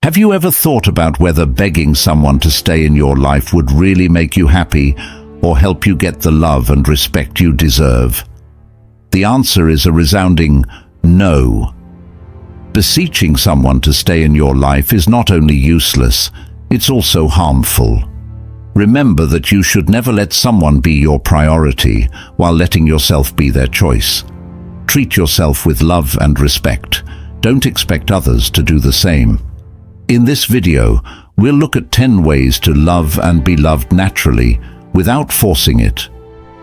Have you ever thought about whether begging someone to stay in your life would really make you happy or help you get the love and respect you deserve? The answer is a resounding no. Beseeching someone to stay in your life is not only useless, it's also harmful. Remember that you should never let someone be your priority while letting yourself be their choice. Treat yourself with love and respect. Don't expect others to do the same. In this video, we'll look at 10 ways to love and be loved naturally without forcing it.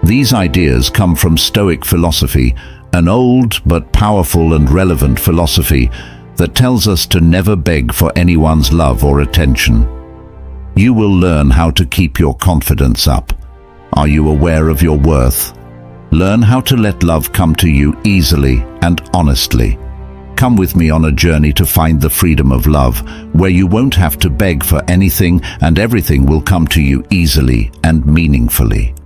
These ideas come from Stoic philosophy, an old but powerful and relevant philosophy that tells us to never beg for anyone's love or attention. You will learn how to keep your confidence up. Are you aware of your worth? Learn how to let love come to you easily and honestly. Come with me on a journey to find the freedom of love, where you won't have to beg for anything and everything will come to you easily and meaningfully.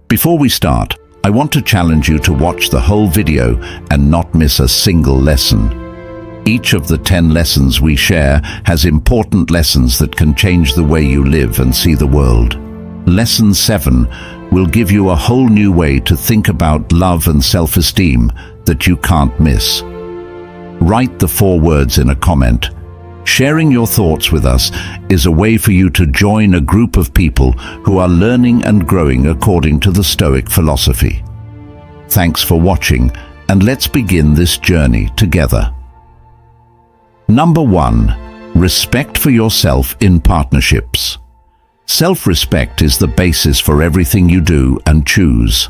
Before we start, I want to challenge you to watch the whole video and not miss a single lesson. Each of the 10 lessons we share has important lessons that can change the way you live and see the world. Lesson 7 will give you a whole new way to think about love and self-esteem that you can't miss. Write the 4 words in a comment. Sharing your thoughts with us is a way for you to join a group of people who are learning and growing according to the Stoic philosophy. Thanks for watching, and let's begin this journey together. Number 1. Respect for yourself in partnerships. Self-respect is the basis for everything you do and choose.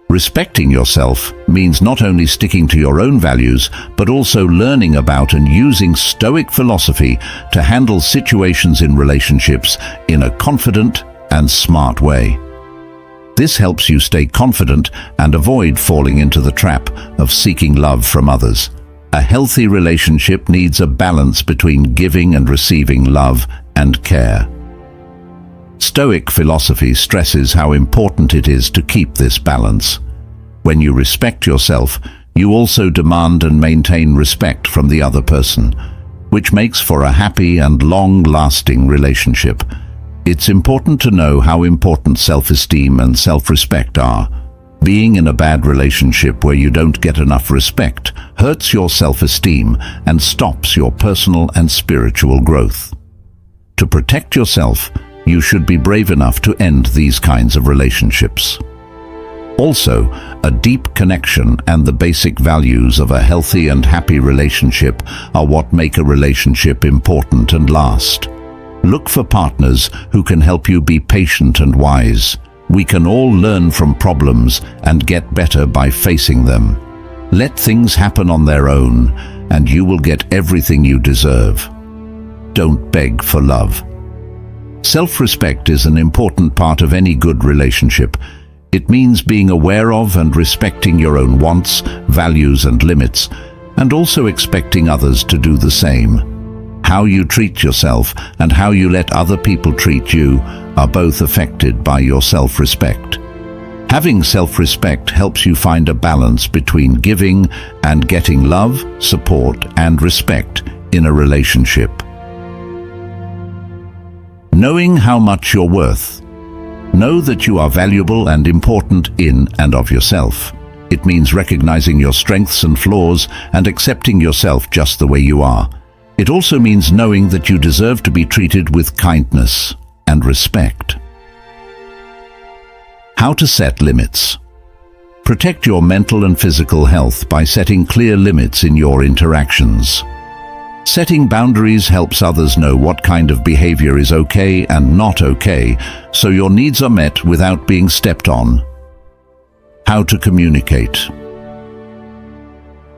Respecting yourself means not only sticking to your own values, but also learning about and using Stoic philosophy to handle situations in relationships in a confident and smart way. This helps you stay confident and avoid falling into the trap of seeking love from others. A healthy relationship needs a balance between giving and receiving love and care. Stoic philosophy stresses how important it is to keep this balance. When you respect yourself, you also demand and maintain respect from the other person, which makes for a happy and long-lasting relationship. It's important to know how important self-esteem and self-respect are. Being in a bad relationship where you don't get enough respect hurts your self-esteem and stops your personal and spiritual growth. To protect yourself, you should be brave enough to end these kinds of relationships. Also, a deep connection and the basic values of a healthy and happy relationship are what make a relationship important and last. Look for partners who can help you be patient and wise. We can all learn from problems and get better by facing them. Let things happen on their own, and you will get everything you deserve. Don't beg for love. Self-respect is an important part of any good relationship. It means being aware of and respecting your own wants, values and limits, and also expecting others to do the same. How you treat yourself and how you let other people treat you are both affected by your self-respect. Having self-respect helps you find a balance between giving and getting love, support and respect in a relationship. Knowing how much you're worth. Know that you are valuable and important in and of yourself. It means recognizing your strengths and flaws and accepting yourself just the way you are. It also means knowing that you deserve to be treated with kindness and respect. How to set limits. Protect your mental and physical health by setting clear limits in your interactions. Setting boundaries helps others know what kind of behavior is okay and not okay, so your needs are met without being stepped on. How to communicate.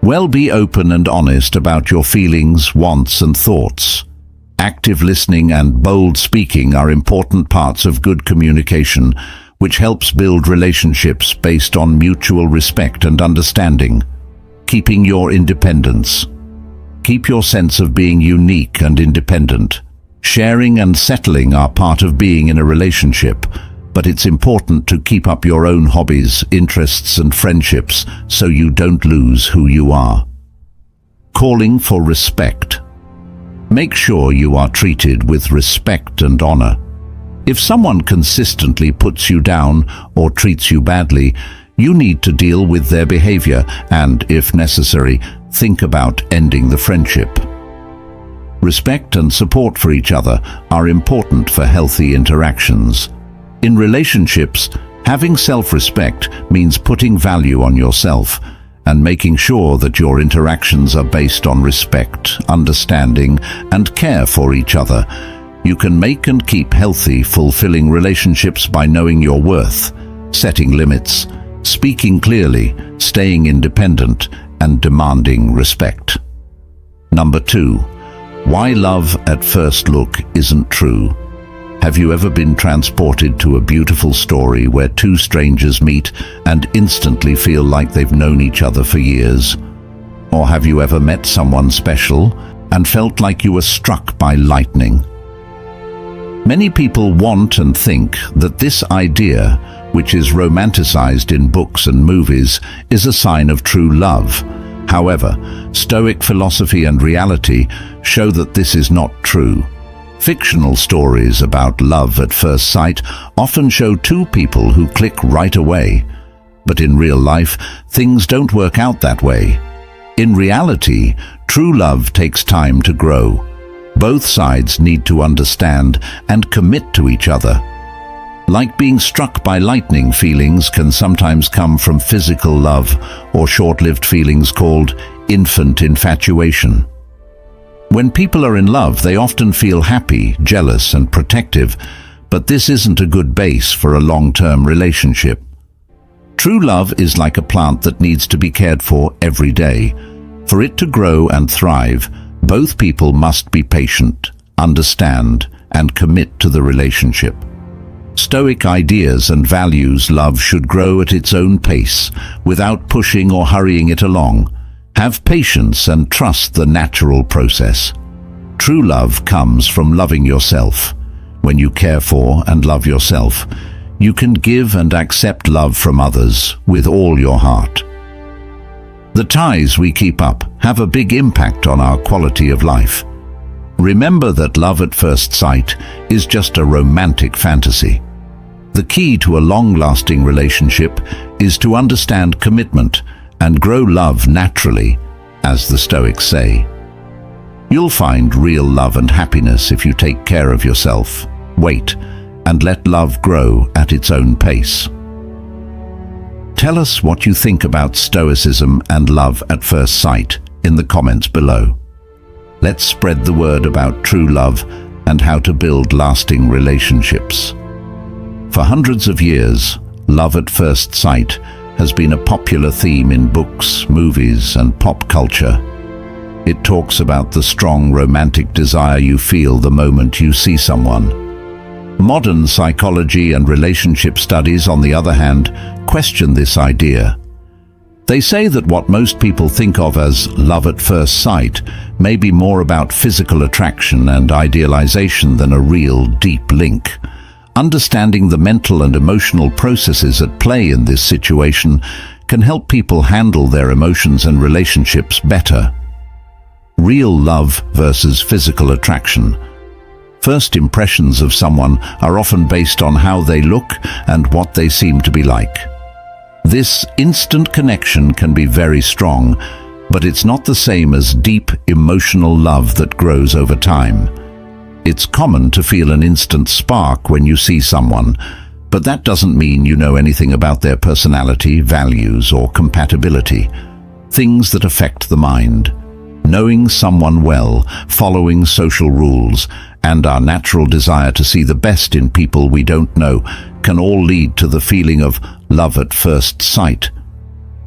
Well, be open and honest about your feelings, wants and thoughts. Active listening and bold speaking are important parts of good communication, which helps build relationships based on mutual respect and understanding. Keeping your independence. Keep your sense of being unique and independent. Sharing and settling are part of being in a relationship, but it's important to keep up your own hobbies, interests and friendships so you don't lose who you are. Calling for respect. Make sure you are treated with respect and honor. If someone consistently puts you down or treats you badly, you need to deal with their behavior and, if necessary, think about ending the friendship. Respect and support for each other are important for healthy interactions. In relationships, having self-respect means putting value on yourself and making sure that your interactions are based on respect, understanding, and care for each other. You can make and keep healthy, fulfilling relationships by knowing your worth, setting limits, speaking clearly, staying independent, and demanding respect. Number 2. Why love at first look isn't true. Have you ever been transported to a beautiful story where two strangers meet and instantly feel like they've known each other for years? Or have you ever met someone special and felt like you were struck by lightning? Many people want and think that this idea, which is romanticized in books and movies, is a sign of true love. However, Stoic philosophy and reality show that this is not true. Fictional stories about love at first sight often show two people who click right away. But in real life, things don't work out that way. In reality, true love takes time to grow. Both sides need to understand and commit to each other. Like being struck by lightning, feelings can sometimes come from physical love or short-lived feelings called infant infatuation. When people are in love, they often feel happy, jealous, and protective, but this isn't a good base for a long-term relationship. True love is like a plant that needs to be cared for every day. For it to grow and thrive, both people must be patient, understand, and commit to the relationship. Stoic ideas and values love should grow at its own pace, without pushing or hurrying it along. Have patience and trust the natural process. True love comes from loving yourself. When you care for and love yourself, you can give and accept love from others with all your heart. The ties we keep up have a big impact on our quality of life. Remember that love at first sight is just a romantic fantasy. The key to a long-lasting relationship is to understand commitment and grow love naturally, as the Stoics say. You'll find real love and happiness if you take care of yourself, wait, and let love grow at its own pace. Tell us what you think about Stoicism and love at first sight in the comments below. Let's spread the word about true love and how to build lasting relationships. For hundreds of years, love at first sight has been a popular theme in books, movies, and pop culture. It talks about the strong romantic desire you feel the moment you see someone. Modern psychology and relationship studies, on the other hand, question this idea. They say that what most people think of as love at first sight may be more about physical attraction and idealization than a real, deep link. Understanding the mental and emotional processes at play in this situation can help people handle their emotions and relationships better. Real love versus physical attraction. First impressions of someone are often based on how they look and what they seem to be like. This instant connection can be very strong, but it's not the same as deep emotional love that grows over time. It's common to feel an instant spark when you see someone, but that doesn't mean you know anything about their personality, values, or compatibility. Things that affect the mind. Knowing someone well, following social rules, and our natural desire to see the best in people we don't know can all lead to the feeling of love at first sight.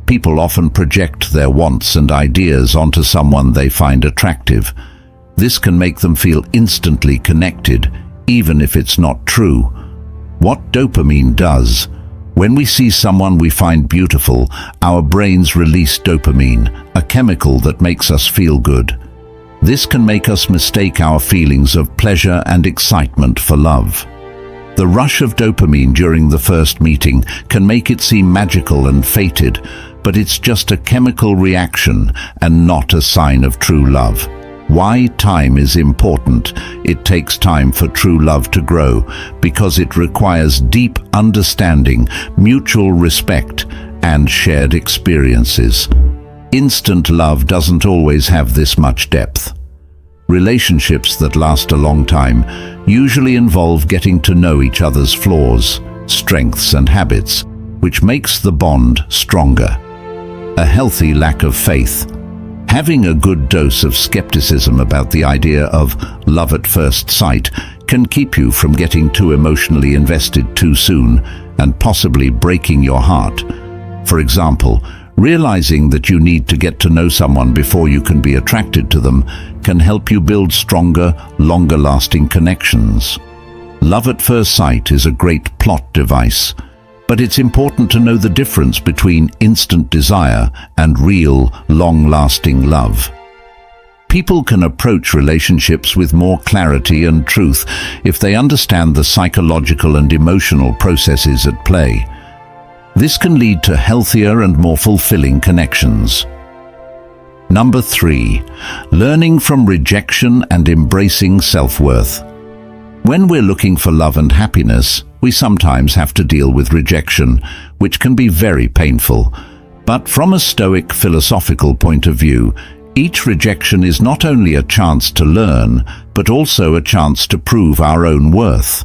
People often project their wants and ideas onto someone they find attractive. This can make them feel instantly connected, even if it's not true. What dopamine does. When we see someone we find beautiful, our brains release dopamine, a chemical that makes us feel good. This can make us mistake our feelings of pleasure and excitement for love. The rush of dopamine during the first meeting can make it seem magical and fated, but it's just a chemical reaction and not a sign of true love. Why time is important. It takes time for true love to grow because it requires deep understanding, mutual respect, and shared experiences. Instant love doesn't always have this much depth. Relationships that last a long time usually involve getting to know each other's flaws, strengths, and habits, which makes the bond stronger. A healthy lack of faith. Having a good dose of skepticism about the idea of love at first sight can keep you from getting too emotionally invested too soon and possibly breaking your heart. For example, realizing that you need to get to know someone before you can be attracted to them can help you build stronger, longer-lasting connections. Love at first sight is a great plot device, but it's important to know the difference between instant desire and real, long-lasting love. People can approach relationships with more clarity and truth if they understand the psychological and emotional processes at play. This can lead to healthier and more fulfilling connections. Number 3, learning from rejection and embracing self-worth. When we're looking for love and happiness, we sometimes have to deal with rejection, which can be very painful. But from a Stoic philosophical point of view, each rejection is not only a chance to learn, but also a chance to prove our own worth.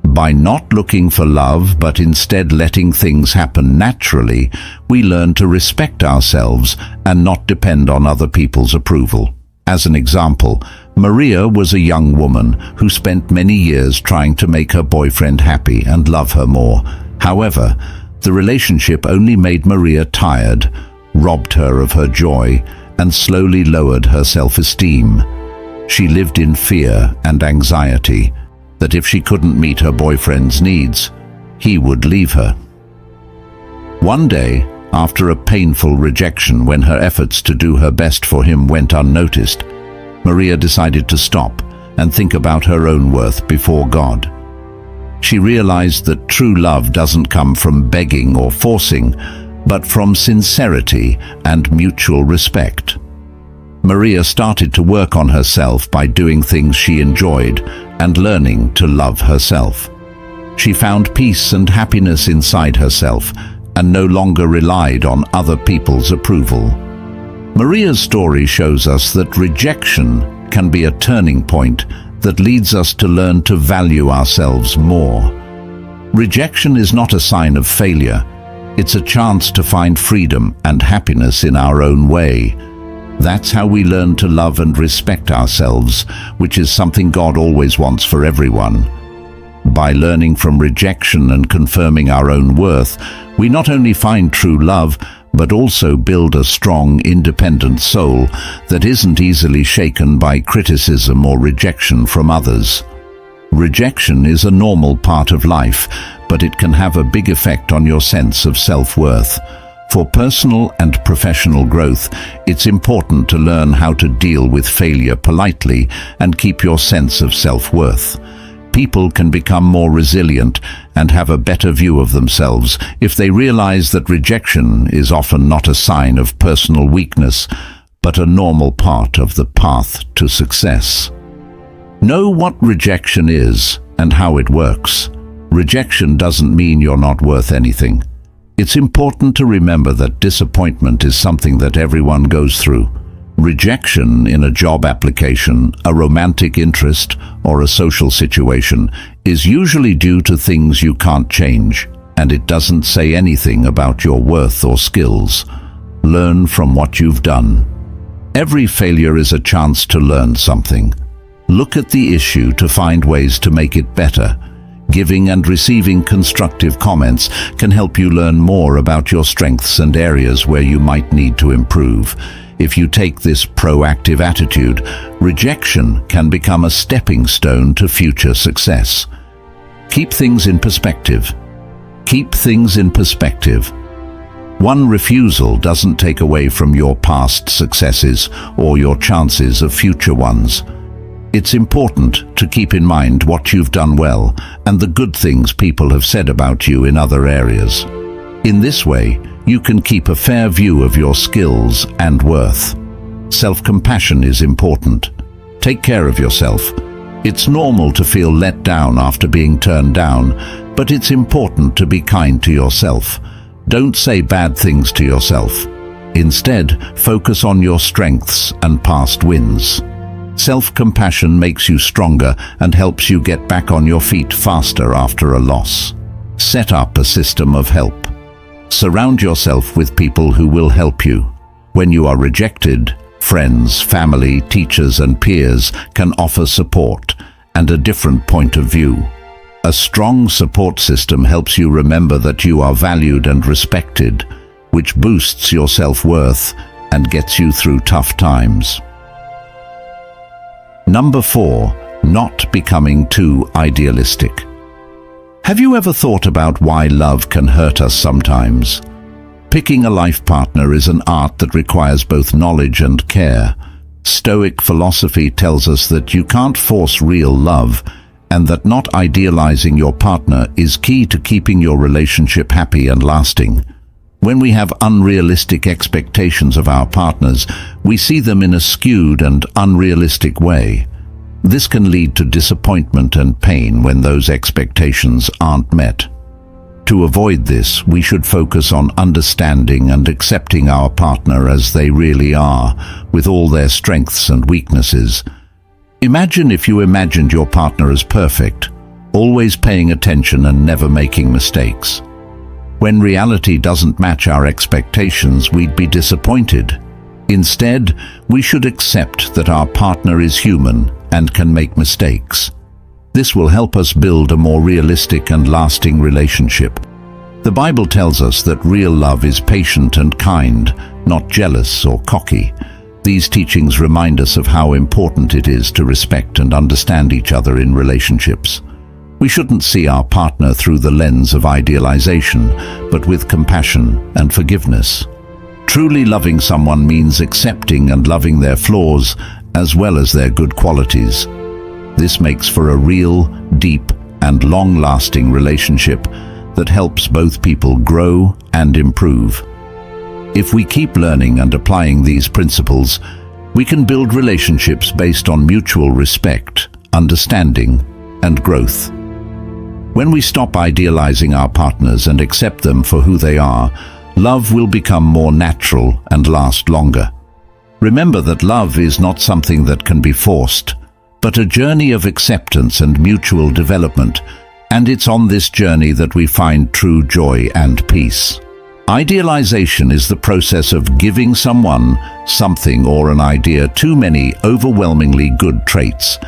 By not looking for love, but instead letting things happen naturally, we learn to respect ourselves and not depend on other people's approval. As an example, Maria was a young woman who spent many years trying to make her boyfriend happy and love her more. However, the relationship only made Maria tired, robbed her of her joy, and slowly lowered her self-esteem. She lived in fear and anxiety that if she couldn't meet her boyfriend's needs, he would leave her. One day, after a painful rejection when her efforts to do her best for him went unnoticed, Maria decided to stop and think about her own worth before God. She realized that true love doesn't come from begging or forcing, but from sincerity and mutual respect. Maria started to work on herself by doing things she enjoyed and learning to love herself. She found peace and happiness inside herself and no longer relied on other people's approval. Maria's story shows us that rejection can be a turning point that leads us to learn to value ourselves more. Rejection is not a sign of failure. It's a chance to find freedom and happiness in our own way. That's how we learn to love and respect ourselves, which is something God always wants for everyone. By learning from rejection and confirming our own worth, we not only find true love, but also build a strong, independent soul that isn't easily shaken by criticism or rejection from others. Rejection is a normal part of life, but it can have a big effect on your sense of self-worth. For personal and professional growth, it's important to learn how to deal with failure politely and keep your sense of self-worth. People can become more resilient and have a better view of themselves if they realize that rejection is often not a sign of personal weakness, but a normal part of the path to success. Know what rejection is and how it works. Rejection doesn't mean you're not worth anything. It's important to remember that disappointment is something that everyone goes through. Rejection in a job application, a romantic interest, or a social situation is usually due to things you can't change, and it doesn't say anything about your worth or skills. Learn from what you've done. Every failure is a chance to learn something. Look at the issue to find ways to make it better. Giving and receiving constructive comments can help you learn more about your strengths and areas where you might need to improve. If you take this proactive attitude, rejection can become a stepping stone to future success. Keep things in perspective. Keep things in perspective. One refusal doesn't take away from your past successes or your chances of future ones. It's important to keep in mind what you've done well and the good things people have said about you in other areas. In this way, you can keep a fair view of your skills and worth. Self-compassion is important. Take care of yourself. It's normal to feel let down after being turned down, but it's important to be kind to yourself. Don't say bad things to yourself. Instead, focus on your strengths and past wins. Self-compassion makes you stronger and helps you get back on your feet faster after a loss. Set up a system of help. Surround yourself with people who will help you. When you are rejected, friends, family, teachers and peers can offer support and a different point of view. A strong support system helps you remember that you are valued and respected, which boosts your self-worth and gets you through tough times. Number 4, not becoming too idealistic. Have you ever thought about why love can hurt us sometimes? Picking a life partner is an art that requires both knowledge and care. Stoic philosophy tells us that you can't force real love, and that not idealizing your partner is key to keeping your relationship happy and lasting. When we have unrealistic expectations of our partners, we see them in a skewed and unrealistic way. This can lead to disappointment and pain when those expectations aren't met. To avoid this, we should focus on understanding and accepting our partner as they really are, with all their strengths and weaknesses. Imagine if you imagined your partner as perfect, always paying attention and never making mistakes. When reality doesn't match our expectations, we'd be disappointed. Instead, we should accept that our partner is human and can make mistakes. This will help us build a more realistic and lasting relationship. The Bible tells us that real love is patient and kind, not jealous or cocky. These teachings remind us of how important it is to respect and understand each other in relationships. We shouldn't see our partner through the lens of idealization, but with compassion and forgiveness. Truly loving someone means accepting and loving their flaws as well as their good qualities. This makes for a real, deep, and long-lasting relationship that helps both people grow and improve. If we keep learning and applying these principles, we can build relationships based on mutual respect, understanding, and growth. When we stop idealizing our partners and accept them for who they are, love will become more natural and last longer. Remember that love is not something that can be forced, but a journey of acceptance and mutual development, and it's on this journey that we find true joy and peace. Idealization is the process of giving someone, something, or an idea too many overwhelmingly good traits.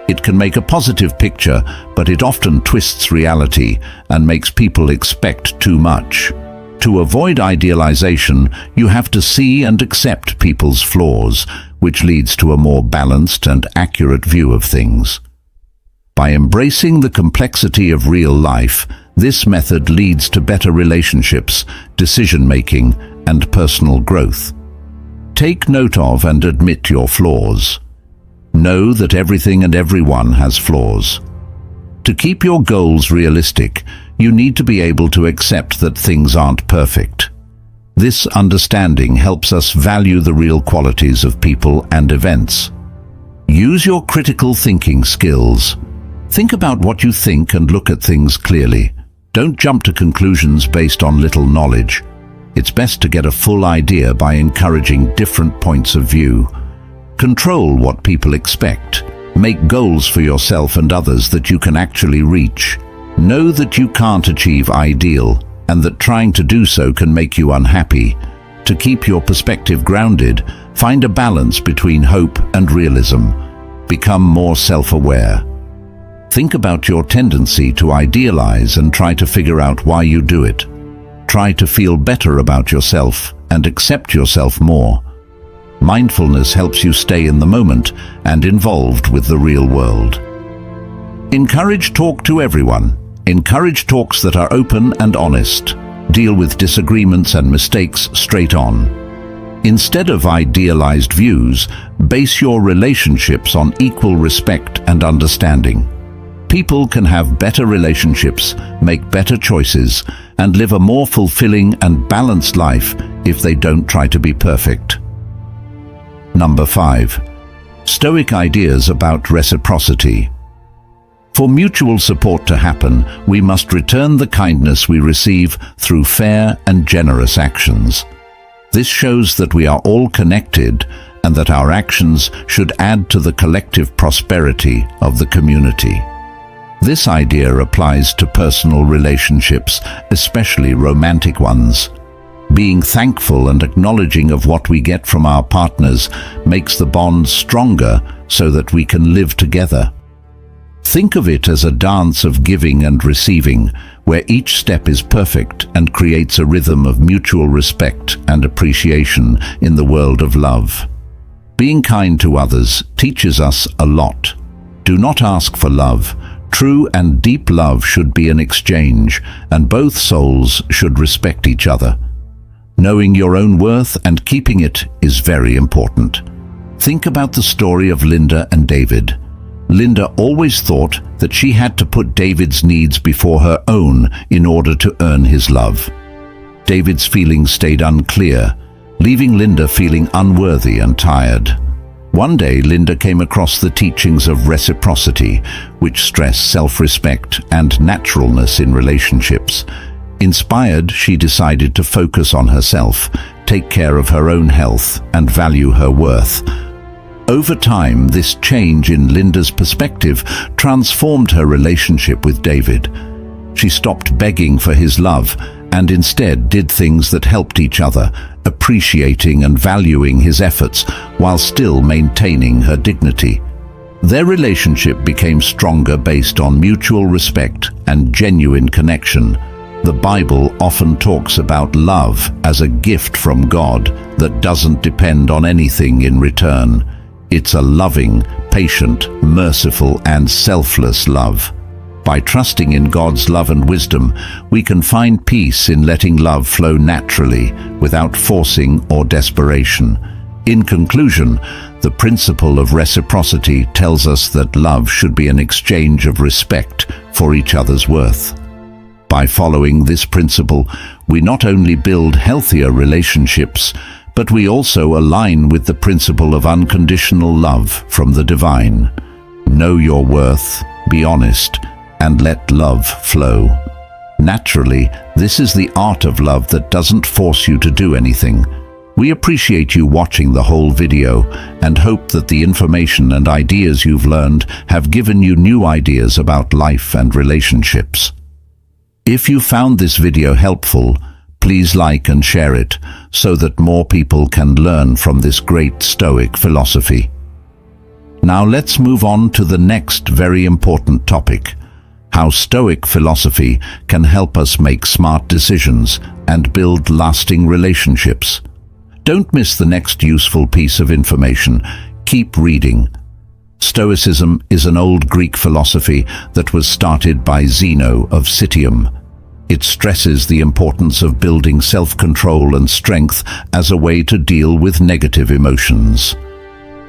It can make a positive picture, but it often twists reality and makes people expect too much. To avoid idealization, you have to see and accept people's flaws, which leads to a more balanced and accurate view of things. By embracing the complexity of real life, this method leads to better relationships, decision-making, and personal growth. Take note of and admit your flaws. Know that everything and everyone has flaws. To keep your goals realistic, you need to be able to accept that things aren't perfect. This understanding helps us value the real qualities of people and events. Use your critical thinking skills. Think about what you think and look at things clearly. Don't jump to conclusions based on little knowledge. It's best to get a full idea by encouraging different points of view. Control what people expect. Make goals for yourself and others that you can actually reach. Know that you can't achieve ideal, and that trying to do so can make you unhappy. To keep your perspective grounded, find a balance between hope and realism. Become more self-aware. Think about your tendency to idealize and try to figure out why you do it. Try to feel better about yourself and accept yourself more. Mindfulness helps you stay in the moment and involved with the real world. Encourage talk to everyone. Encourage talks that are open and honest. Deal with disagreements and mistakes straight on. Instead of idealized views, base your relationships on equal respect and understanding. People can have better relationships, make better choices, and live a more fulfilling and balanced life if they don't try to be perfect. Number 5. Stoic ideas about reciprocity. For mutual support to happen, we must return the kindness we receive through fair and generous actions. This shows that we are all connected and that our actions should add to the collective prosperity of the community. This idea applies to personal relationships, especially romantic ones. Being thankful and acknowledging of what we get from our partners makes the bond stronger so that we can live together. Think of it as a dance of giving and receiving, where each step is perfect and creates a rhythm of mutual respect and appreciation in the world of love. Being kind to others teaches us a lot. Do not ask for love. True and deep love should be an exchange, and both souls should respect each other. Knowing your own worth and keeping it is very important. Think about the story of Linda and David. Linda always thought that she had to put David's needs before her own in order to earn his love. David's feelings stayed unclear, leaving Linda feeling unworthy and tired. One day, Linda came across the teachings of reciprocity, which stress self-respect and naturalness in relationships. Inspired, she decided to focus on herself, take care of her own health, and value her worth. Over time, this change in Linda's perspective transformed her relationship with David. She stopped begging for his love and instead did things that helped each other, appreciating and valuing his efforts while still maintaining her dignity. Their relationship became stronger based on mutual respect and genuine connection. The Bible often talks about love as a gift from God that doesn't depend on anything in return. It's a loving, patient, merciful, and selfless love. By trusting in God's love and wisdom, we can find peace in letting love flow naturally, without forcing or desperation. In conclusion, the principle of reciprocity tells us that love should be an exchange of respect for each other's worth. By following this principle, we not only build healthier relationships, but we also align with the principle of unconditional love from the divine. Know your worth, be honest, and let love flow. Naturally, this is the art of love that doesn't force you to do anything. We appreciate you watching the whole video and hope that the information and ideas you've learned have given you new ideas about life and relationships. If you found this video helpful, please like and share it so that more people can learn from this great Stoic philosophy. Now let's move on to the next very important topic: how Stoic philosophy can help us make smart decisions and build lasting relationships. Don't miss the next useful piece of information. Keep reading. Stoicism is an old Greek philosophy that was started by Zeno of Citium. It stresses the importance of building self-control and strength as a way to deal with negative emotions.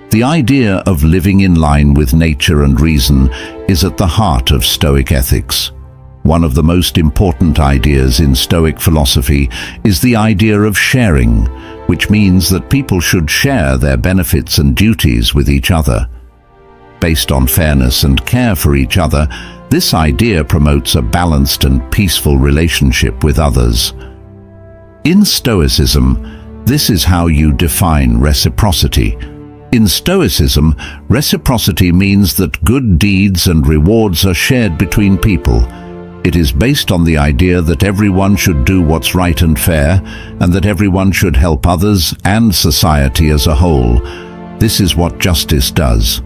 The idea of living in line with nature and reason is at the heart of Stoic ethics. One of the most important ideas in Stoic philosophy is the idea of sharing, which means that people should share their benefits and duties with each other. Based on fairness and care for each other, this idea promotes a balanced and peaceful relationship with others. In Stoicism, this is how you define reciprocity. In Stoicism, reciprocity means that good deeds and rewards are shared between people. It is based on the idea that everyone should do what's right and fair, and that everyone should help others and society as a whole. This is what justice does.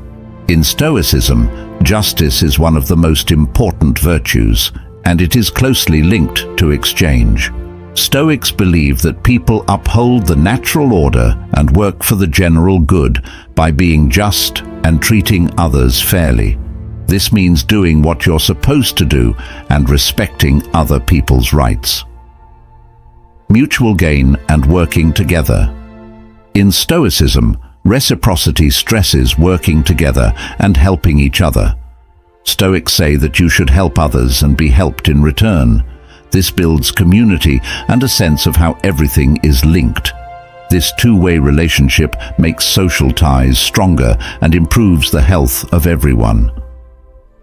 In Stoicism, justice is one of the most important virtues, and it is closely linked to exchange. Stoics believe that people uphold the natural order and work for the general good by being just and treating others fairly. This means doing what you're supposed to do and respecting other people's rights. Mutual gain and working together. In Stoicism, reciprocity stresses working together and helping each other. Stoics say that you should help others and be helped in return. This builds community and a sense of how everything is linked. This two-way relationship makes social ties stronger and improves the health of everyone.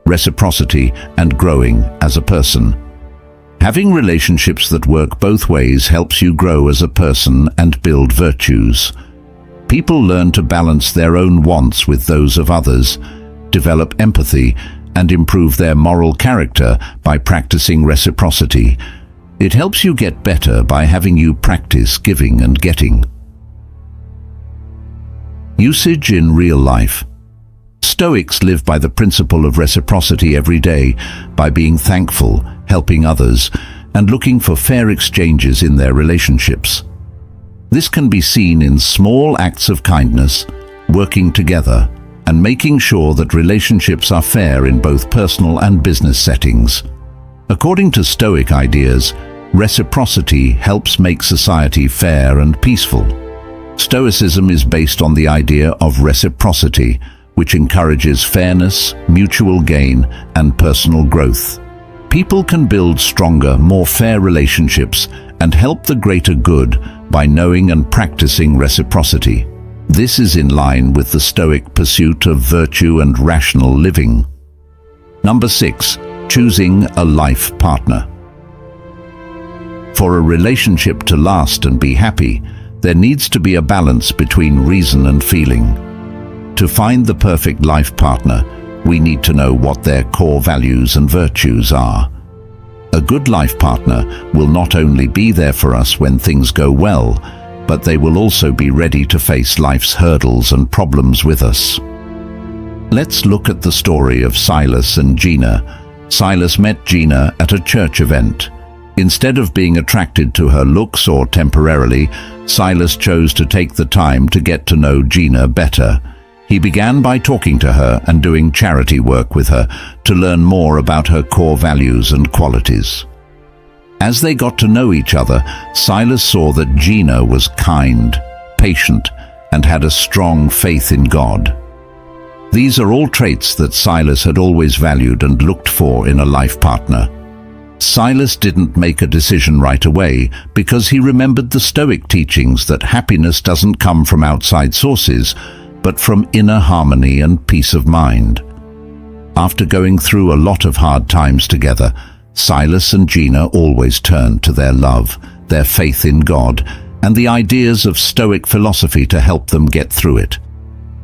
Reciprocity and growing as a person. Having relationships that work both ways helps you grow as a person and build virtues. People learn to balance their own wants with those of others, develop empathy, and improve their moral character by practicing reciprocity. It helps you get better by having you practice giving and getting. Usage in real life. Stoics live by the principle of reciprocity every day, by being thankful, helping others, and looking for fair exchanges in their relationships. This can be seen in small acts of kindness, working together, and making sure that relationships are fair in both personal and business settings. According to Stoic ideas, reciprocity helps make society fair and peaceful. Stoicism is based on the idea of reciprocity, which encourages fairness, mutual gain, and personal growth. People can build stronger, more fair relationships and help the greater good by knowing and practicing reciprocity. This is in line with the Stoic pursuit of virtue and rational living. Number 6. Choosing a life partner. For a relationship to last and be happy, there needs to be a balance between reason and feeling. To find the perfect life partner, we need to know what their core values and virtues are. A good life partner will not only be there for us when things go well, but they will also be ready to face life's hurdles and problems with us. Let's look at the story of Silas and Gina. Silas met Gina at a church event. Instead of being attracted to her looks or temporarily, Silas chose to take the time to get to know Gina better. He began by talking to her and doing charity work with her to learn more about her core values and qualities. As they got to know each other, Silas saw that Gina was kind, patient, and had a strong faith in God. These are all traits that Silas had always valued and looked for in a life partner. Silas didn't make a decision right away because he remembered the Stoic teachings that happiness doesn't come from outside sources, but from inner harmony and peace of mind. After going through a lot of hard times together, Silas and Gina always turned to their love, their faith in God, and the ideas of Stoic philosophy to help them get through it.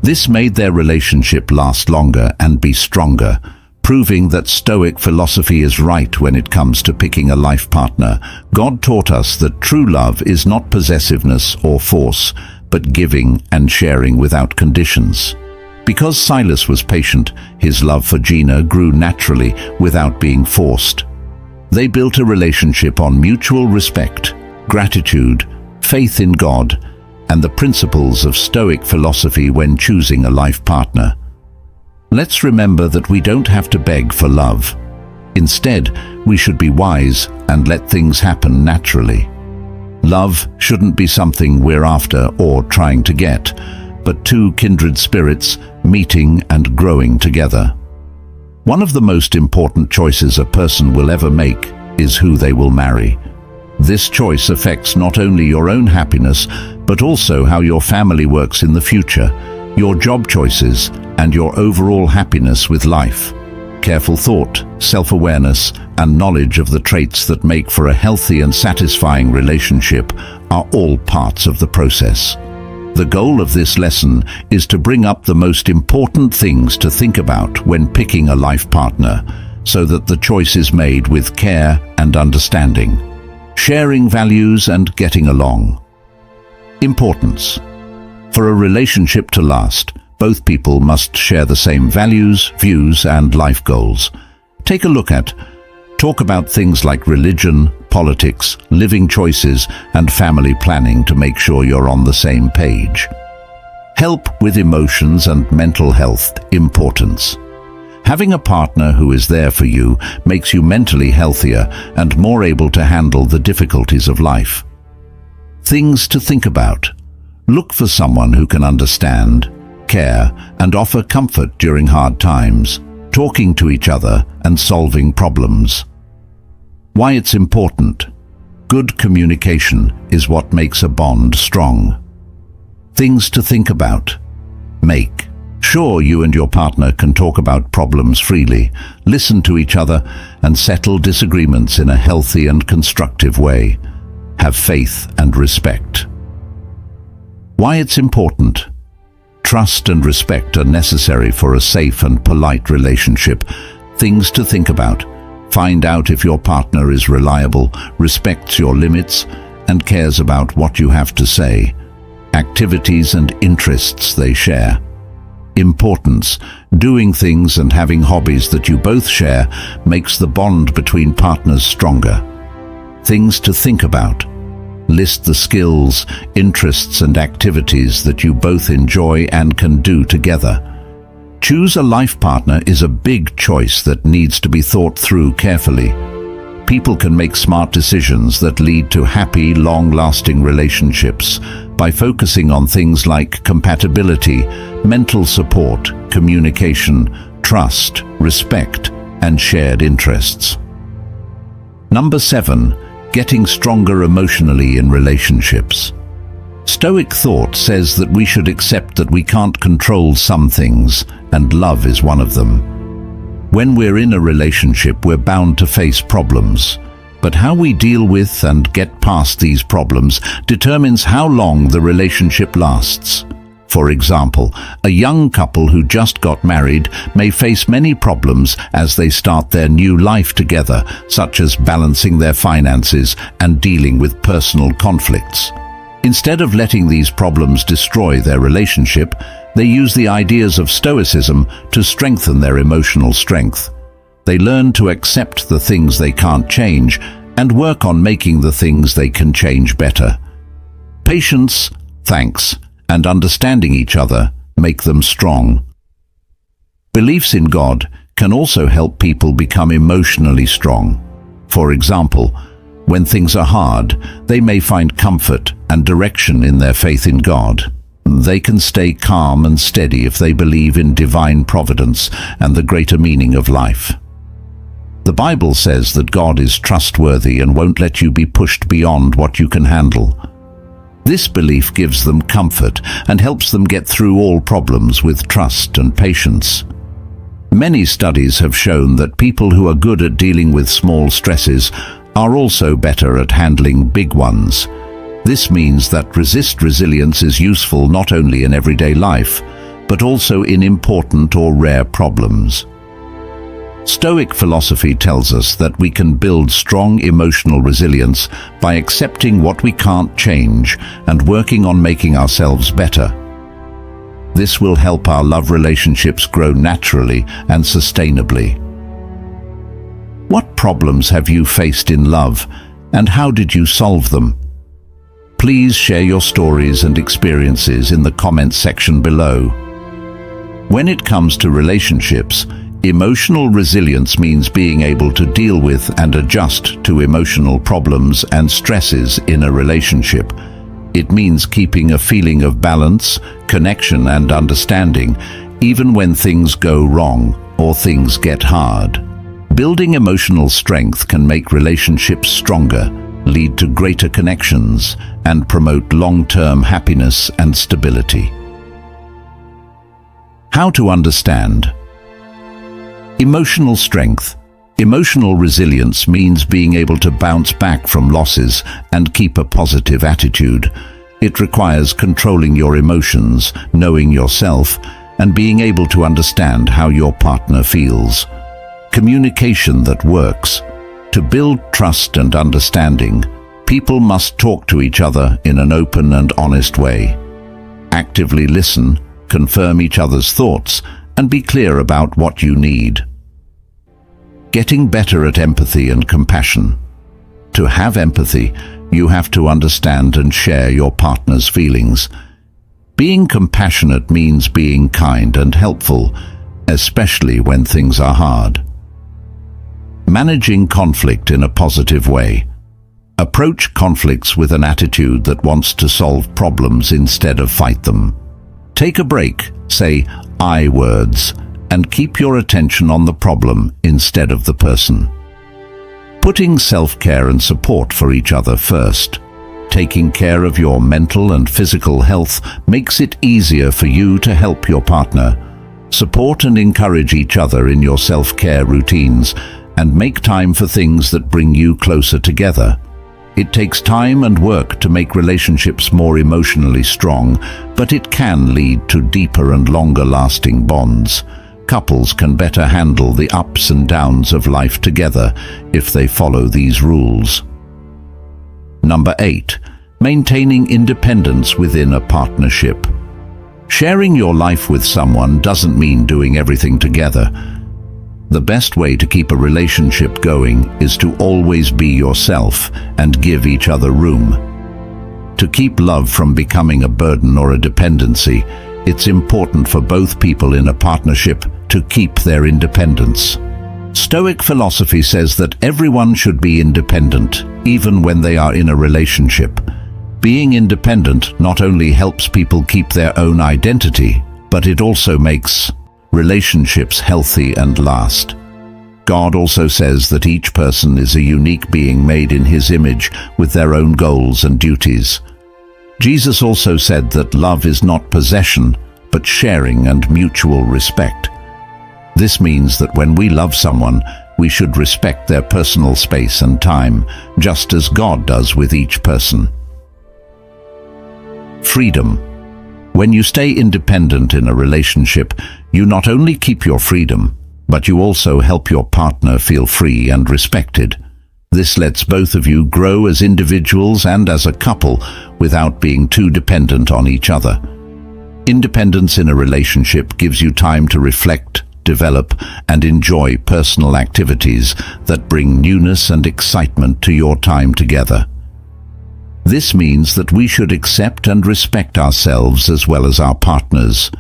This made their relationship last longer and be stronger, proving that Stoic philosophy is right when it comes to picking a life partner. God taught us that true love is not possessiveness or force, but giving and sharing without conditions. Because Silas was patient, his love for Gina grew naturally without being forced. They built a relationship on mutual respect, gratitude, faith in God, and the principles of Stoic philosophy when choosing a life partner. Let's remember that we don't have to beg for love. Instead, we should be wise and let things happen naturally. Love shouldn't be something we're after or trying to get, but two kindred spirits meeting and growing together. One of the most important choices a person will ever make is who they will marry. This choice affects not only your own happiness, but also how your family works in the future, your job choices, and your overall happiness with life. Careful thought, self-awareness, and knowledge of the traits that make for a healthy and satisfying relationship are all parts of the process. The goal of this lesson is to bring up the most important things to think about when picking a life partner, so that the choice is made with care and understanding, sharing values and getting along. Importance. For a relationship to last, both people must share the same values, views, and life goals. Talk about things like religion, politics, living choices, and family planning to make sure you're on the same page. Help with emotions and mental health. Importance. Having a partner who is there for you makes you mentally healthier and more able to handle the difficulties of life. Things to think about. Look for someone who can understand, care, and offer comfort during hard times, talking to each other and solving problems. Why it's important. Good communication is what makes a bond strong. Things to think about. Make sure you and your partner can talk about problems freely, listen to each other, and settle disagreements in a healthy and constructive way. Have faith and respect. Why it's important. Trust and respect are necessary for a safe and polite relationship. Things to think about. Find out if your partner is reliable, respects your limits, and cares about what you have to say. Activities and interests they share. Importance. Doing things and having hobbies that you both share makes the bond between partners stronger. Things to think about. List the skills, interests and activities that you both enjoy and can do together. Choose a life partner is a big choice that needs to be thought through carefully. People can make smart decisions that lead to happy, long-lasting relationships by focusing on things like compatibility, mental support, communication, trust, respect, and shared interests. Number 7. Getting stronger emotionally in relationships. Stoic thought says that we should accept that we can't control some things, and love is one of them. When we're in a relationship, we're bound to face problems. But how we deal with and get past these problems determines how long the relationship lasts. For example, a young couple who just got married may face many problems as they start their new life together, such as balancing their finances and dealing with personal conflicts. Instead of letting these problems destroy their relationship, they use the ideas of Stoicism to strengthen their emotional strength. They learn to accept the things they can't change and work on making the things they can change better. Patience, thanks, and understanding each other make them strong. Beliefs in God can also help people become emotionally strong. For example, when things are hard, they may find comfort and direction in their faith in God. They can stay calm and steady if they believe in divine providence and the greater meaning of life. The Bible says that God is trustworthy and won't let you be pushed beyond what you can handle. This belief gives them comfort and helps them get through all problems with trust and patience. Many studies have shown that people who are good at dealing with small stresses are also better at handling big ones. This means that resilience is useful not only in everyday life, but also in important or rare problems. Stoic philosophy tells us that we can build strong emotional resilience by accepting what we can't change and working on making ourselves better. This will help our love relationships grow naturally and sustainably. What problems have you faced in love, and how did you solve them? Please share your stories and experiences in the comments section below. When it comes to relationships, emotional resilience means being able to deal with and adjust to emotional problems and stresses in a relationship. It means keeping a feeling of balance, connection, and understanding, even when things go wrong or things get hard. Building emotional strength can make relationships stronger, lead to greater connections, and promote long-term happiness and stability. How to understand. Emotional strength. Emotional resilience means being able to bounce back from losses and keep a positive attitude. It requires controlling your emotions, knowing yourself, and being able to understand how your partner feels. Communication that works. To build trust and understanding, people must talk to each other in an open and honest way. Actively listen, confirm each other's thoughts, and be clear about what you need. Getting better at empathy and compassion. To have empathy, you have to understand and share your partner's feelings. Being compassionate means being kind and helpful, especially when things are hard. Managing conflict in a positive way. Approach conflicts with an attitude that wants to solve problems instead of fight them. Take a break, say "I" words, and keep your attention on the problem instead of the person. Putting self-care and support for each other first. taking care of your mental and physical health makes it easier for you to help your partner. Support and encourage each other in your self-care routines and make time for things that bring you closer together. It takes time and work to make relationships more emotionally strong, but it can lead to deeper and longer-lasting bonds. Couples can better handle the ups and downs of life together if they follow these rules. Number 8. Maintaining independence within a partnership. Sharing your life with someone doesn't mean doing everything together. The best way to keep a relationship going is to always be yourself and give each other room. To keep love from becoming a burden or a dependency, it's important for both people in a partnership to keep their independence. Stoic philosophy says that everyone should be independent, even when they are in a relationship. Being independent not only helps people keep their own identity, but it also makes relationships healthy and last. God also says that each person is a unique being made in His image with their own goals and duties. Jesus also said that love is not possession, but sharing and mutual respect. This means that when we love someone, we should respect their personal space and time, just as God does with each person. Freedom. When you stay independent in a relationship, you not only keep your freedom, but you also help your partner feel free and respected. This lets both of you grow as individuals and as a couple without being too dependent on each other. Independence in a relationship gives you time to reflect, develop, and enjoy personal activities that bring newness and excitement to your time together. This means that we should accept and respect ourselves as well as our partners.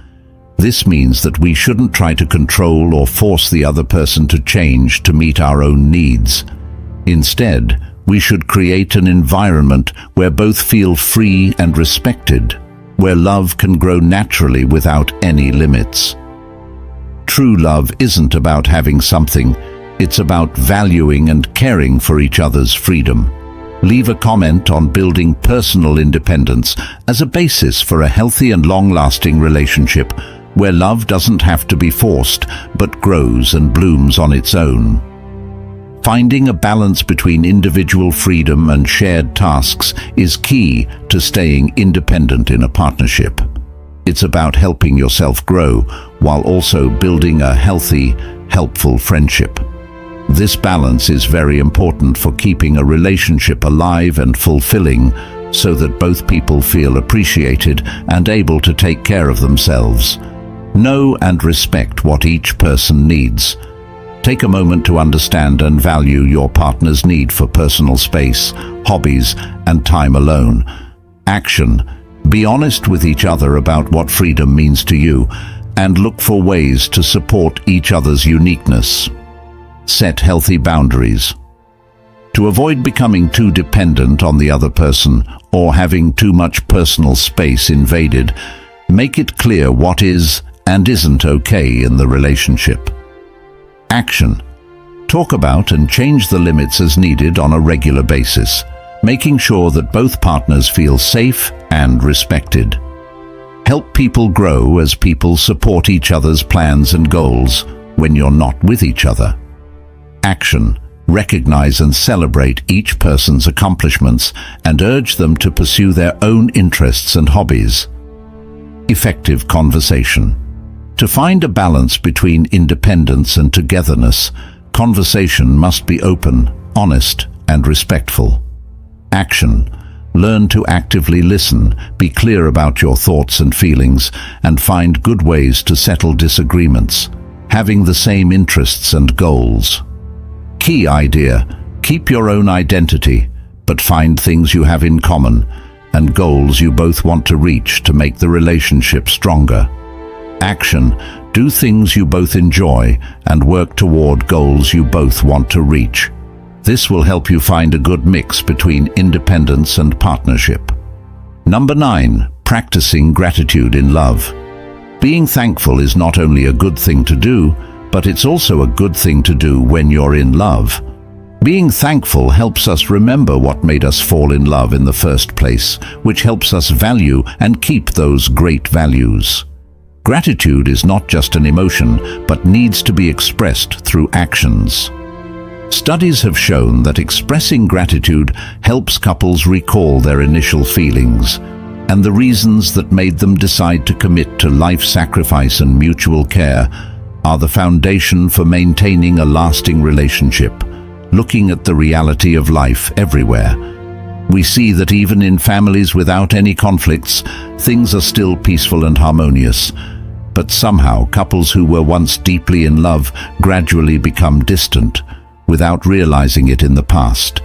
This means that we shouldn't try to control or force the other person to change to meet our own needs. Instead, we should create an environment where both feel free and respected, where love can grow naturally without any limits. True love isn't about having something, it's about valuing and caring for each other's freedom. Leave a comment on building personal independence as a basis for a healthy and long-lasting relationship where love doesn't have to be forced but grows and blooms on its own. Finding a balance between individual freedom and shared tasks is key to staying independent in a partnership. It's about helping yourself grow while also building a healthy, helpful friendship. This balance is very important for keeping a relationship alive and fulfilling so that both people feel appreciated and able to take care of themselves. Know and respect what each person needs. Take a moment to understand and value your partner's need for personal space, hobbies, and time alone. Action. Be honest with each other about what freedom means to you and look for ways to support each other's uniqueness. Set healthy boundaries. To avoid becoming too dependent on the other person or having too much personal space invaded, make it clear what is and isn't okay in the relationship. Action. Talk about and change the limits as needed on a regular basis, making sure that both partners feel safe and respected. Help people grow as people support each other's plans and goals when you're not with each other. Action. Recognize and celebrate each person's accomplishments and urge them to pursue their own interests and hobbies. Effective conversation. To find a balance between independence and togetherness, conversation must be open, honest, and respectful. Action. Learn to actively listen, be clear about your thoughts and feelings, and find good ways to settle disagreements, having the same interests and goals. Key idea: keep your own identity, but find things you have in common and goals you both want to reach to make the relationship stronger. Action: do things you both enjoy and work toward goals you both want to reach. This will help you find a good mix between independence and partnership. Number 9. Practicing gratitude in love. Being thankful is not only a good thing to do, but it's also a good thing to do when you're in love. Being thankful helps us remember what made us fall in love in the first place, which helps us value and keep those great values. Gratitude is not just an emotion, but needs to be expressed through actions. Studies have shown that expressing gratitude helps couples recall their initial feelings and the reasons that made them decide to commit to life sacrifice and mutual care are the foundation for maintaining a lasting relationship. Looking at the reality of life everywhere, we see that even in families without any conflicts, things are still peaceful and harmonious. But somehow, couples who were once deeply in love gradually become distant, without realizing it in the past.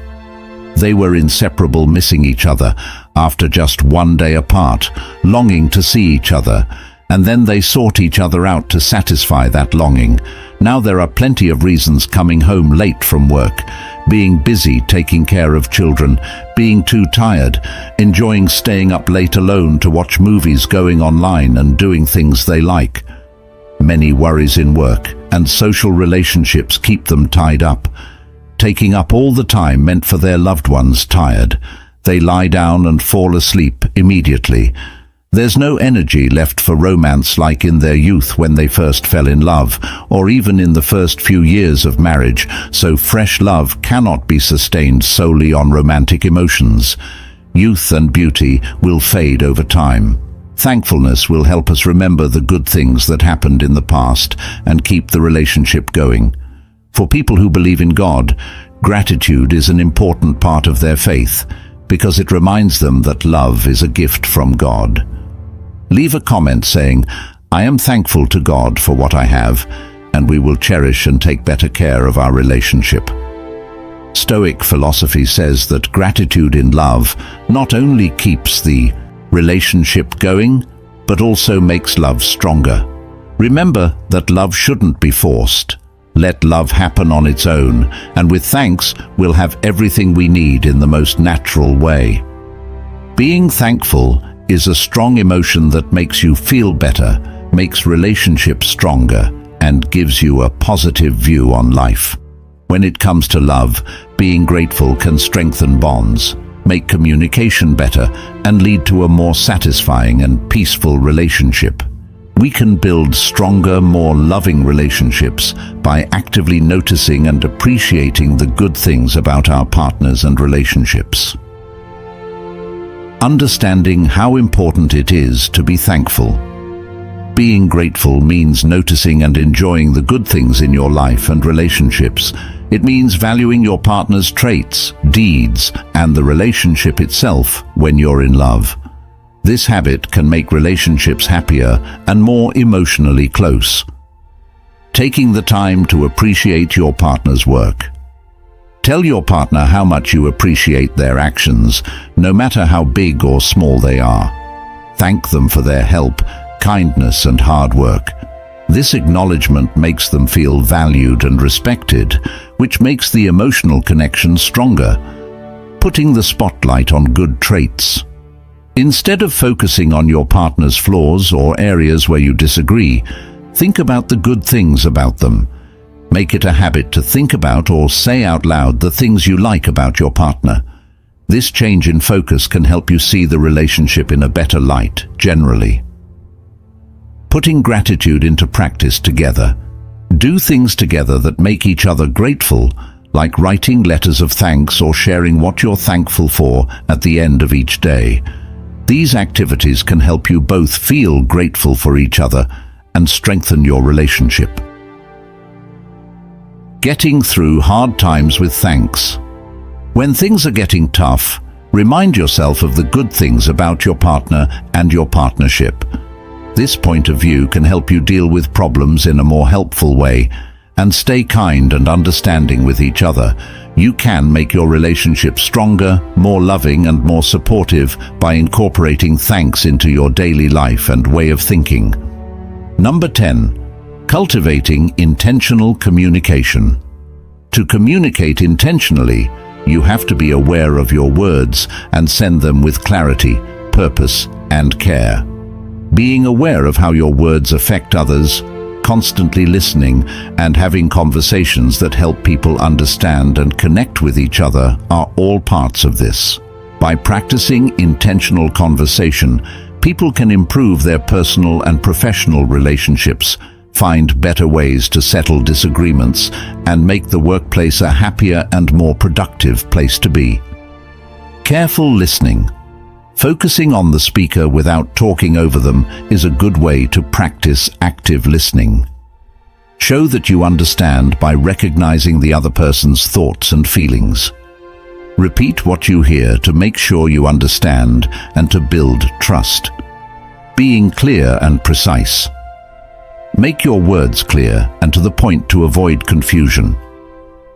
They were inseparable, missing each other after just one day apart, longing to see each other, and then they sought each other out to satisfy that longing. Now there are plenty of reasons: coming home late from work, being busy taking care of children, being too tired, enjoying staying up late alone to watch movies, going online and doing things they like. Many worries in work and social relationships keep them tied up, taking up all the time meant for their loved ones. Tired, they lie down and fall asleep immediately. There's no energy left for romance like in their youth when they first fell in love, or even in the first few years of marriage, so fresh love cannot be sustained solely on romantic emotions. Youth and beauty will fade over time. Thankfulness will help us remember the good things that happened in the past and keep the relationship going. For people who believe in God, gratitude is an important part of their faith, because it reminds them that love is a gift from God. Leave a comment saying, "I am thankful to God for what I have," and we will cherish and take better care of our relationship. Stoic philosophy says that gratitude in love not only keeps the relationship going, but also makes love stronger. Remember that love shouldn't be forced. Let love happen on its own, and with thanks, we'll have everything we need in the most natural way. Being thankful is a strong emotion that makes you feel better, makes relationships stronger, and gives you a positive view on life. When it comes to love, being grateful can strengthen bonds, make communication better, and lead to a more satisfying and peaceful relationship. We can build stronger, more loving relationships by actively noticing and appreciating the good things about our partners and relationships. Understanding how important it is to be thankful. Being grateful means noticing and enjoying the good things in your life and relationships. It means valuing your partner's traits, deeds, and the relationship itself when you're in love. This habit can make relationships happier and more emotionally close. Taking the time to appreciate your partner's work. Tell your partner how much you appreciate their actions, no matter how big or small they are. Thank them for their help, kindness, and hard work. This acknowledgement makes them feel valued and respected, which makes the emotional connection stronger. Putting the spotlight on good traits. Instead of focusing on your partner's flaws or areas where you disagree, think about the good things about them. Make it a habit to think about or say out loud the things you like about your partner. This change in focus can help you see the relationship in a better light, generally. Putting gratitude into practice together. Do things together that make each other grateful, like writing letters of thanks or sharing what you're thankful for at the end of each day. These activities can help you both feel grateful for each other and strengthen your relationship. Getting through hard times with thanks. When things are getting tough, remind yourself of the good things about your partner and your partnership. This point of view can help you deal with problems in a more helpful way and stay kind and understanding with each other. You can make your relationship stronger, more loving, and more supportive by incorporating thanks into your daily life and way of thinking. Number 10. Cultivating intentional communication. To communicate intentionally, you have to be aware of your words and send them with clarity, purpose, and care. Being aware of how your words affect others, constantly listening and having conversations that help people understand and connect with each other are all parts of this. By practicing intentional conversation, people can improve their personal and professional relationships, find better ways to settle disagreements, and make the workplace a happier and more productive place to be. Careful listening. Focusing on the speaker without talking over them is a good way to practice active listening. Show that you understand by recognizing the other person's thoughts and feelings. Repeat what you hear to make sure you understand and to build trust. Being clear and precise. Make your words clear and to the point to avoid confusion.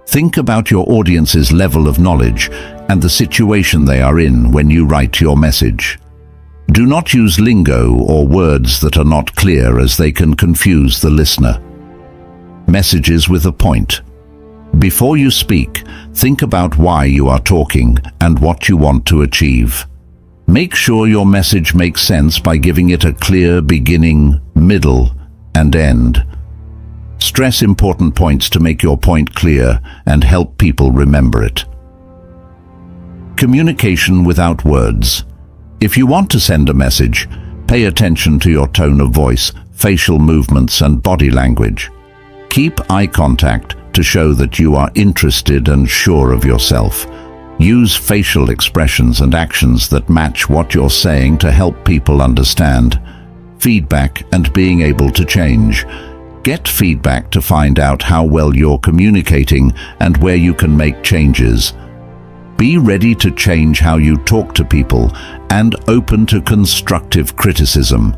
Think about your audience's level of knowledge and the situation they are in when you write your message. Do not use lingo or words that are not clear, as they can confuse the listener. Messages with a point. Before you speak, think about why you are talking and what you want to achieve. Make sure your message makes sense by giving it a clear beginning, middle, and end. Stress important points to make your point clear and help people remember it. Communication without words. If you want to send a message, pay attention to your tone of voice, facial movements, and body language. Keep eye contact to show that you are interested and sure of yourself. Use facial expressions and actions that match what you're saying to help people understand. Feedback and being able to change. Get feedback to find out how well you're communicating and where you can make changes. Be ready to change how you talk to people and open to constructive criticism.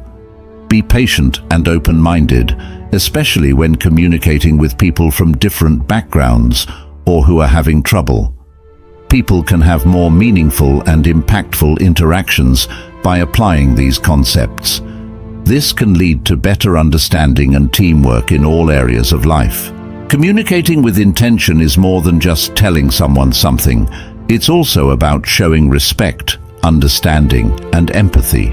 Be patient and open-minded, especially when communicating with people from different backgrounds or who are having trouble. People can have more meaningful and impactful interactions by applying these concepts. This can lead to better understanding and teamwork in all areas of life. Communicating with intention is more than just telling someone something. It's also about showing respect, understanding, and empathy.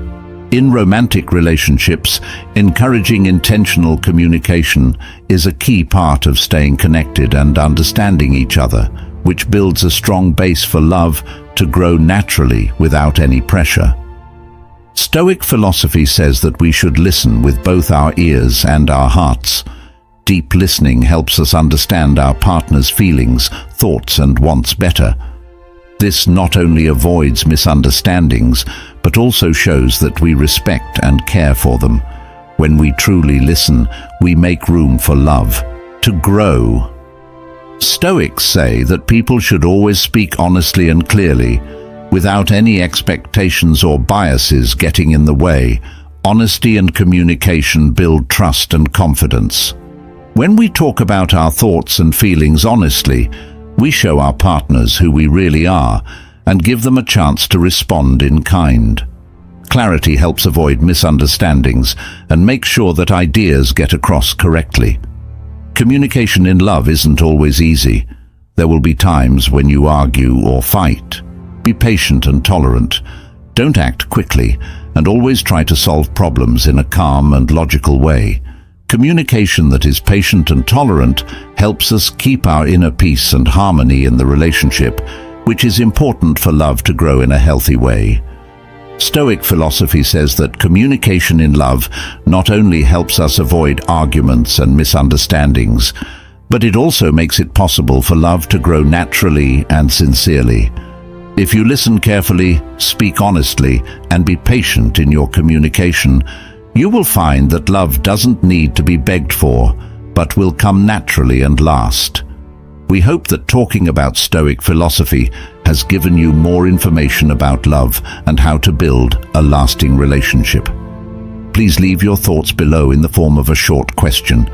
In romantic relationships, encouraging intentional communication is a key part of staying connected and understanding each other, which builds a strong base for love to grow naturally without any pressure. Stoic philosophy says that we should listen with both our ears and our hearts. Deep listening helps us understand our partner's feelings, thoughts, and wants better. This not only avoids misunderstandings, but also shows that we respect and care for them. When we truly listen, we make room for love to grow. Stoics say that people should always speak honestly and clearly, without any expectations or biases getting in the way. Honesty and communication build trust and confidence. When we talk about our thoughts and feelings honestly, we show our partners who we really are and give them a chance to respond in kind. Clarity helps avoid misunderstandings and make sure that ideas get across correctly. Communication in love isn't always easy. There will be times when you argue or fight. Be patient and tolerant. Don't act quickly, and always try to solve problems in a calm and logical way. Communication that is patient and tolerant helps us keep our inner peace and harmony in the relationship, which is important for love to grow in a healthy way. Stoic philosophy says that communication in love not only helps us avoid arguments and misunderstandings, but it also makes it possible for love to grow naturally and sincerely. If you listen carefully, speak honestly, and be patient in your communication, you will find that love doesn't need to be begged for, but will come naturally and last. We hope that talking about Stoic philosophy has given you more information about love and how to build a lasting relationship. Please leave your thoughts below in the form of a short question.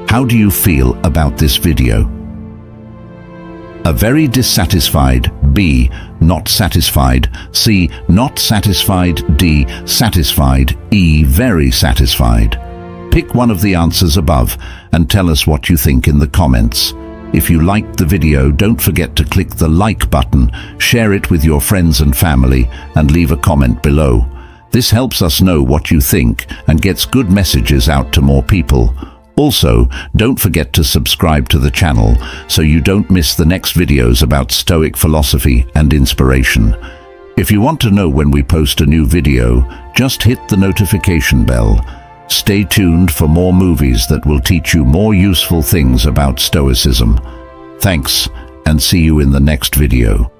How do you feel about this video? A very dissatisfied, B, not satisfied, C, not satisfied, D, satisfied, E, very satisfied. Pick one of the answers above and tell us what you think in the comments. If you liked the video, don't forget to click the like button, share it with your friends and family, and leave a comment below. This helps us know what you think and gets good messages out to more people. Also, don't forget to subscribe to the channel so you don't miss the next videos about Stoic philosophy and inspiration. If you want to know when we post a new video, just hit the notification bell. Stay tuned for more movies that will teach you more useful things about Stoicism. Thanks, and see you in the next video.